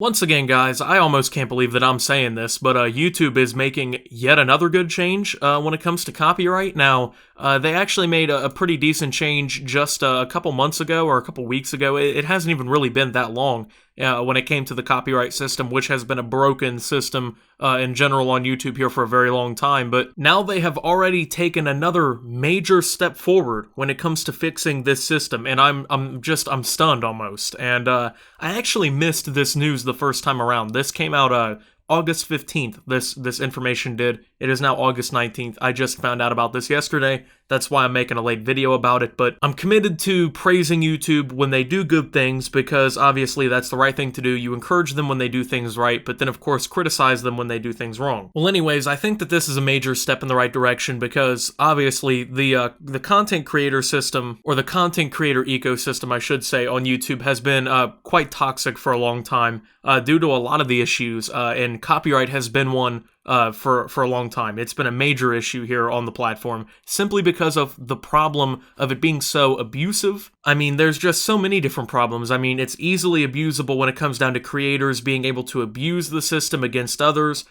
Once again, guys, I almost can't believe that I'm saying this, but YouTube is making yet another good change when it comes to copyright. Now, they actually made a pretty decent change just a couple months ago or a couple weeks ago. It hasn't even really been that long when it came to the copyright system, which has been a broken system in general on YouTube here for a very long time. But now they have already taken another major step forward when it comes to fixing this system, and I'm stunned almost. And I actually missed this news the first time around. This came out August 15th, this information did. It is now August 19th. I just found out about this yesterday. That's why I'm making a late video about it, but I'm committed to praising YouTube when they do good things, because obviously that's the right thing to do. You encourage them when they do things right, but then of course criticize them when they do things wrong. Well, anyways, I think that this is a major step in the right direction, because obviously the content creator system, or the content creator ecosystem, I should say, on YouTube has been quite toxic for a long time due to a lot of the issues, and copyright has been one for a long time. It's been a major issue here on the platform, simply because of the problem of it being so abusive. I mean, there's just so many different problems. I mean, it's easily abusable when it comes down to creators being able to abuse the system against others,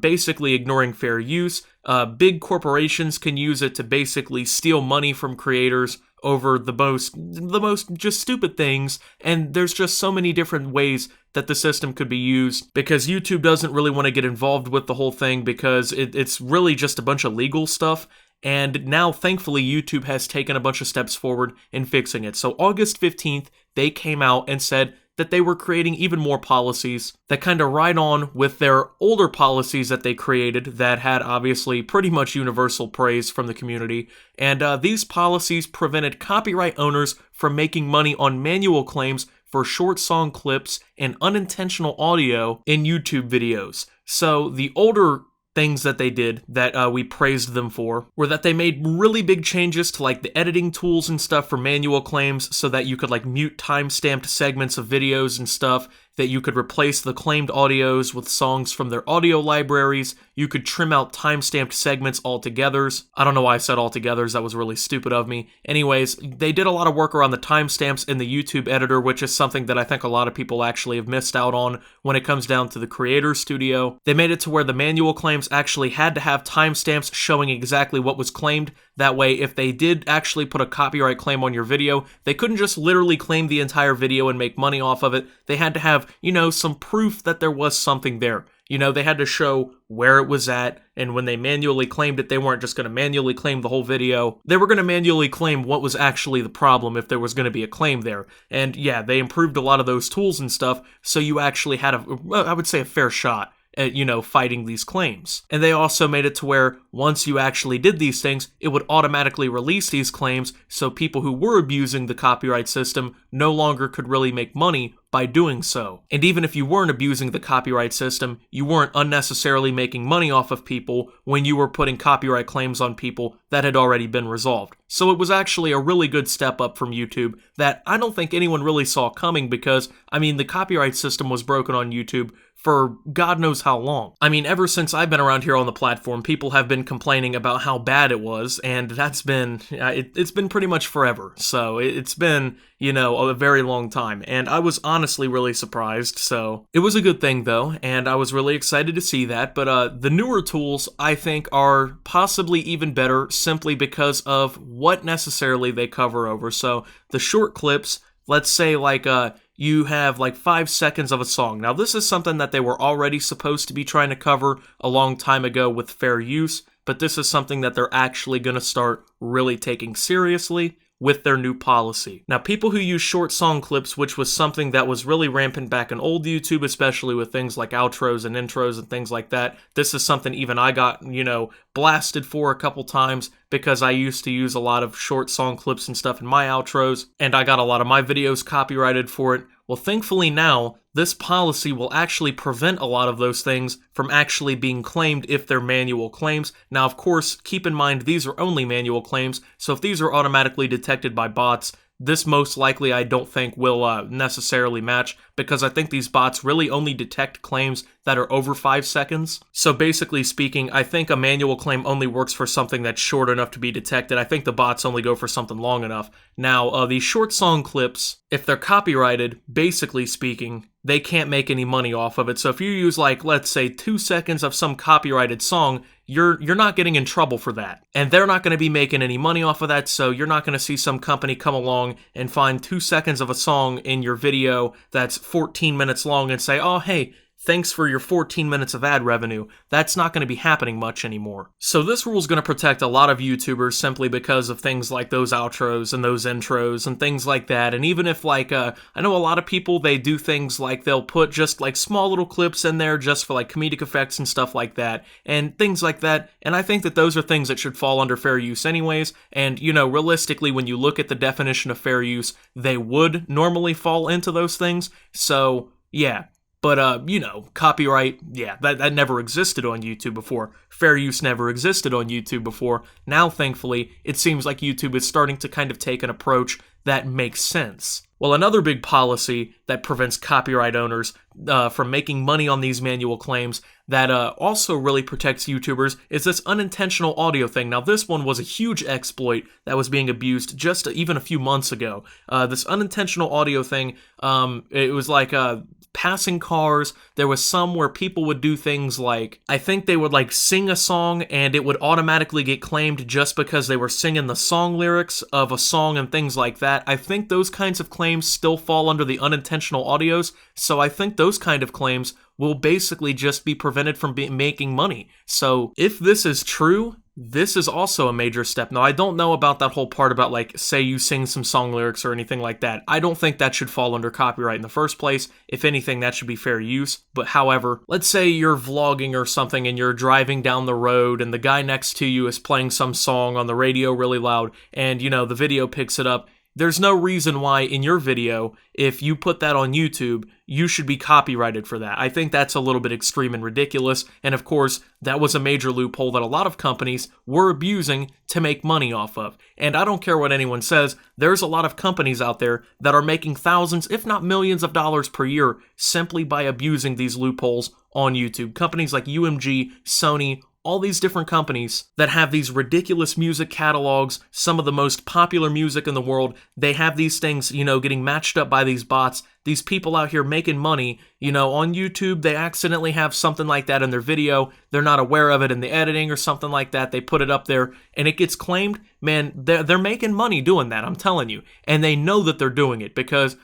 basically ignoring fair use. Big corporations can use it to basically steal money from creators over the most just stupid things, and there's just so many different ways that the system could be used, because YouTube doesn't really want to get involved with the whole thing, because it's really just a bunch of legal stuff. And now, thankfully, YouTube has taken a bunch of steps forward in fixing it. So August 15th, they came out and said that they were creating even more policies that kind of ride on with their older policies that they created that had obviously pretty much universal praise from the community. And these policies prevented copyright owners from making money on manual claims for short song clips and unintentional audio in YouTube videos. So the older things that they did that we praised them for were that they made really big changes to like the editing tools and stuff for manual claims, so that you could like mute time-stamped segments of videos and stuff, that you could replace the claimed audios with songs from their audio libraries. You could trim out time-stamped segments altogether. I don't know why I said altogether, that was really stupid of me. Anyways, they did a lot of work around the timestamps in the YouTube editor, which is something that I think a lot of people actually have missed out on when it comes down to the Creator Studio. They made it to where the manual claims actually had to have timestamps showing exactly what was claimed. That way, if they did actually put a copyright claim on your video, they couldn't just literally claim the entire video and make money off of it. They had to have, some proof that there was something there. They had to show where it was at, and when they manually claimed it, they weren't just going to manually claim the whole video. They were going to manually claim what was actually the problem if there was going to be a claim there. And yeah, they improved a lot of those tools and stuff, so you actually had I would say a fair shot at, fighting these claims. And they also made it to where once you actually did these things, it would automatically release these claims, so people who were abusing the copyright system no longer could really make money by doing so. And even if you weren't abusing the copyright system, you weren't unnecessarily making money off of people when you were putting copyright claims on people that had already been resolved. So it was actually a really good step up from YouTube that I don't think anyone really saw coming, because, the copyright system was broken on YouTube for God knows how long. Ever since I've been around here on the platform, people have been complaining about how bad it was, and that's been, it's been pretty much forever. So it's been, a very long time, and I was honestly really surprised. So it was a good thing though, and I was really excited to see that. But the newer tools, I think, are possibly even better, simply because of what necessarily they cover over. So the short clips, let's say like you have like 5 seconds of a song. Now this is something that they were already supposed to be trying to cover a long time ago with fair use, but this is something that they're actually going to start really taking seriously with their new policy. Now, people who use short song clips, which was something that was really rampant back in old YouTube, especially with things like outros and intros and things like that, this is something even I got, blasted for a couple times, because I used to use a lot of short song clips and stuff in my outros, and I got a lot of my videos copyrighted for it. Well, thankfully now, this policy will actually prevent a lot of those things from actually being claimed if they're manual claims. Now, of course, keep in mind these are only manual claims, so if these are automatically detected by bots, this most likely I don't think will necessarily match, because I think these bots really only detect claims that are over 5 seconds. So basically speaking, I think a manual claim only works for something that's short enough to be detected. I think the bots only go for something long enough. Now, these short song clips, if they're copyrighted, basically speaking, they can't make any money off of it. So if you use, like, let's say 2 seconds of some copyrighted song, you're not getting in trouble for that. And they're not going to be making any money off of that, so you're not going to see some company come along and find 2 seconds of a song in your video that's 14 minutes long and say, oh, hey, thanks for your 14 minutes of ad revenue. That's not going to be happening much anymore. So this rule is going to protect a lot of YouTubers simply because of things like those outros and those intros and things like that. And even if, like, I know a lot of people, they do things like they'll put just like small little clips in there just for like comedic effects and stuff like that and things like that. And I think that those are things that should fall under fair use anyways. And, you know, realistically, when you look at the definition of fair use, they would normally fall into those things. So, yeah. But, you know, copyright, yeah, that never existed on YouTube before. Fair use never existed on YouTube before. Now, thankfully, it seems like YouTube is starting to kind of take an approach that makes sense. Well, another big policy that prevents copyright owners from making money on these manual claims that also really protects YouTubers is this unintentional audio thing. Now, this one was a huge exploit that was being abused just even a few months ago. This unintentional audio thing, it was like passing cars. There was some where people would do things like, I think they would like sing a song and it would automatically get claimed just because they were singing the song lyrics of a song and things like that. I think those kinds of claims still fall under the unintentional audios, so I think those kind of claims will basically just be prevented from making money. So if this is true, this is also a major step. Now, I don't know about that whole part about, like, say you sing some song lyrics or anything like that. I don't think that should fall under copyright in the first place. If anything, that should be fair use. But however, let's say you're vlogging or something and you're driving down the road and the guy next to you is playing some song on the radio really loud and, you know, the video picks it up. There's no reason why in your video, if you put that on YouTube, you should be copyrighted for that. I think that's a little bit extreme and ridiculous, and of course, that was a major loophole that a lot of companies were abusing to make money off of. And I don't care what anyone says, there's a lot of companies out there that are making thousands, if not millions of dollars per year simply by abusing these loopholes on YouTube. Companies like UMG, Sony, all these different companies that have these ridiculous music catalogs, some of the most popular music in the world, they have these things, you know, getting matched up by these bots. These people out here making money, you know, on YouTube, they accidentally have something like that in their video. They're not aware of it in the editing or something like that. They put it up there and it gets claimed. Man, they're making money doing that, I'm telling you. And they know that they're doing it because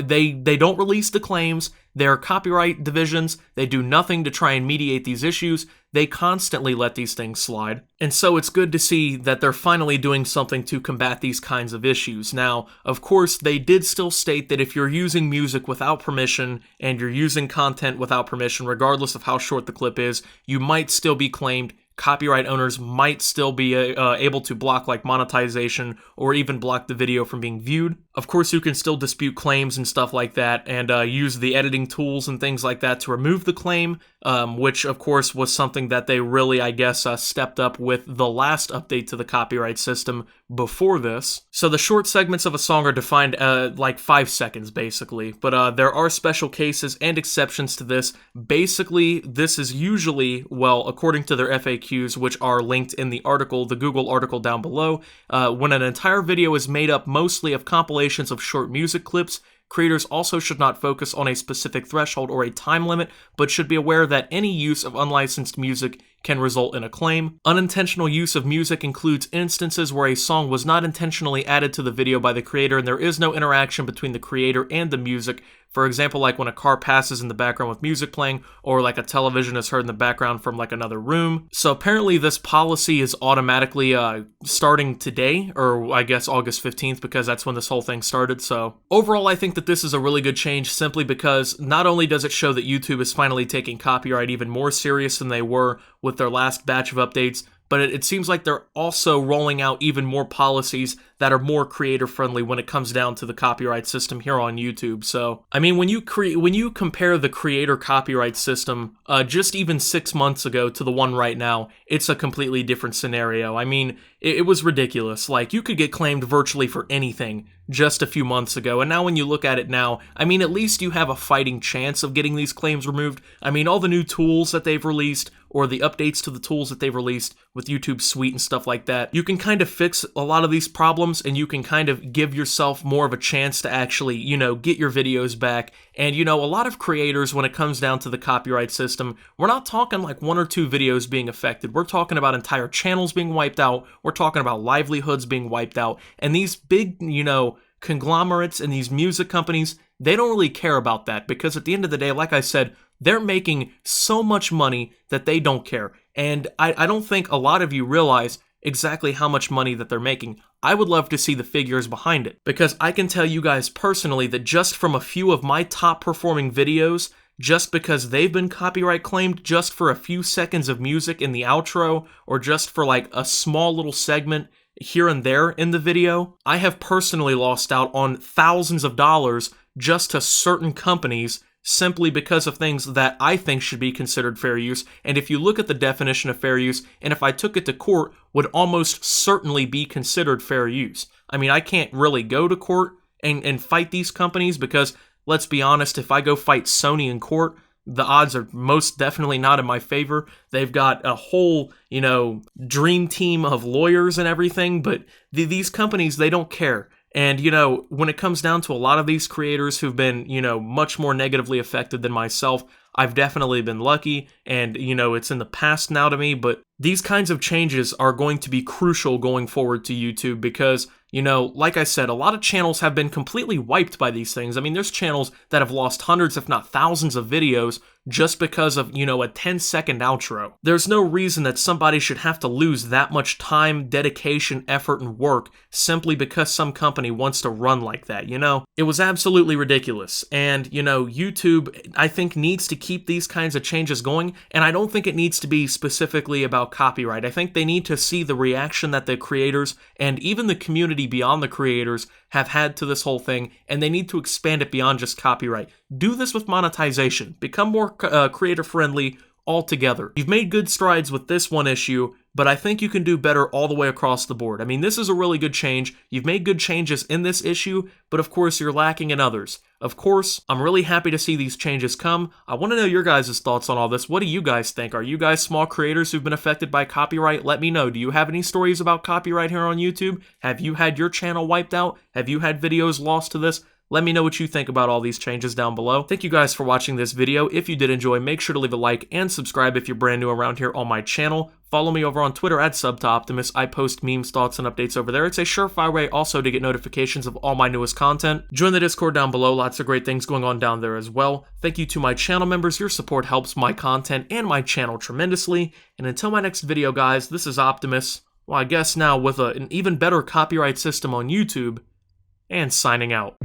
they don't release the claims. Their copyright divisions, they do nothing to try and mediate these issues. They constantly let these things slide. And so it's good to see that they're finally doing something to combat these kinds of issues. Now, of course, they did still state that if you're using music without permission and you're using content without permission, regardless of how short the clip is, you might still be claimed. Copyright owners might still be able to block like monetization or even block the video from being viewed. Of course, you can still dispute claims and stuff like that and use the editing tools and things like that to remove the claim, which of course was something that they really, I guess, stepped up with the last update to the copyright system before this. So the short segments of a song are defined like 5 seconds basically, but there are special cases and exceptions to this. Basically, this is usually, well, according to their FAQs, which are linked in the article, the Google article down below, when an entire video is made up mostly of compilations of short music clips, creators also should not focus on a specific threshold or a time limit, but should be aware that any use of unlicensed music can result in a claim. Unintentional use of music includes instances where a song was not intentionally added to the video by the creator and there is no interaction between the creator and the music. For example, like when a car passes in the background with music playing, or like a television is heard in the background from like another room. So apparently this policy is automatically starting today, or I guess August 15th, because that's when this whole thing started. So overall, I think that this is a really good change simply because not only does it show that YouTube is finally taking copyright even more serious than they were with their last batch of updates, but it seems like they're also rolling out even more policies that are more creator-friendly when it comes down to the copyright system here on YouTube. So, I mean, when you compare the creator copyright system just even 6 months ago to the one right now, it's a completely different scenario. I mean, it was ridiculous. Like, you could get claimed virtually for anything just a few months ago, and now when you look at it now, I mean, at least you have a fighting chance of getting these claims removed. I mean, all the new tools that they've released, or the updates to the tools that they've released with YouTube Suite and stuff like that, you can kind of fix a lot of these problems, and you can kind of give yourself more of a chance to actually, get your videos back. And, a lot of creators, when it comes down to the copyright system, we're not talking like 1 or 2 videos being affected. We're talking about entire channels being wiped out. We're talking about livelihoods being wiped out. And these big, conglomerates and these music companies, they don't really care about that, because at the end of the day, like I said, they're making so much money that they don't care. And I don't think a lot of you realize exactly how much money that they're making. I would love to see the figures behind it, because I can tell you guys personally that just from a few of my top performing videos, just because they've been copyright claimed just for a few seconds of music in the outro, or just for like a small little segment here and there in the video, I have personally lost out on thousands of dollars just to certain companies, simply because of things that I think should be considered fair use. And if you look at the definition of fair use, and if I took it to court, would almost certainly be considered fair use. I mean, I can't really go to court and fight these companies, because let's be honest, if I go fight Sony in court, the odds are most definitely not in my favor. They've got a whole, dream team of lawyers and everything, but these companies, they don't care. And, when it comes down to a lot of these creators who've been, much more negatively affected than myself, I've definitely been lucky, and, it's in the past now to me, but these kinds of changes are going to be crucial going forward to YouTube, because, like I said, a lot of channels have been completely wiped by these things. I mean, there's channels that have lost hundreds, if not thousands of videos just because of, a 10-second outro. There's no reason that somebody should have to lose that much time, dedication, effort, and work simply because some company wants to run like that, It was absolutely ridiculous. And, YouTube, I think, needs to keep these kinds of changes going, and I don't think it needs to be specifically about copyright. I think they need to see the reaction that the creators and even the community beyond the creators have had to this whole thing, and they need to expand it beyond just copyright. Do this with monetization. Become more creator-friendly altogether. You've made good strides with this one issue, but I think you can do better all the way across the board. I mean, this is a really good change. You've made good changes in this issue, but of course you're lacking in others. Of course, I'm really happy to see these changes come. I want to know your guys' thoughts on all this. What do you guys think? Are you guys small creators who've been affected by copyright? Let me know. Do you have any stories about copyright here on YouTube? Have you had your channel wiped out? Have you had videos lost to this? Let me know what you think about all these changes down below. Thank you guys for watching this video. If you did enjoy, make sure to leave a like and subscribe if you're brand new around here on my channel. Follow me over on Twitter at @SubToOptimus. I post memes, thoughts, and updates over there. It's a surefire way also to get notifications of all my newest content. Join the Discord down below. Lots of great things going on down there as well. Thank you to my channel members. Your support helps my content and my channel tremendously. And until my next video, guys, this is Optimus. Well, I guess now with an even better copyright system on YouTube, and signing out.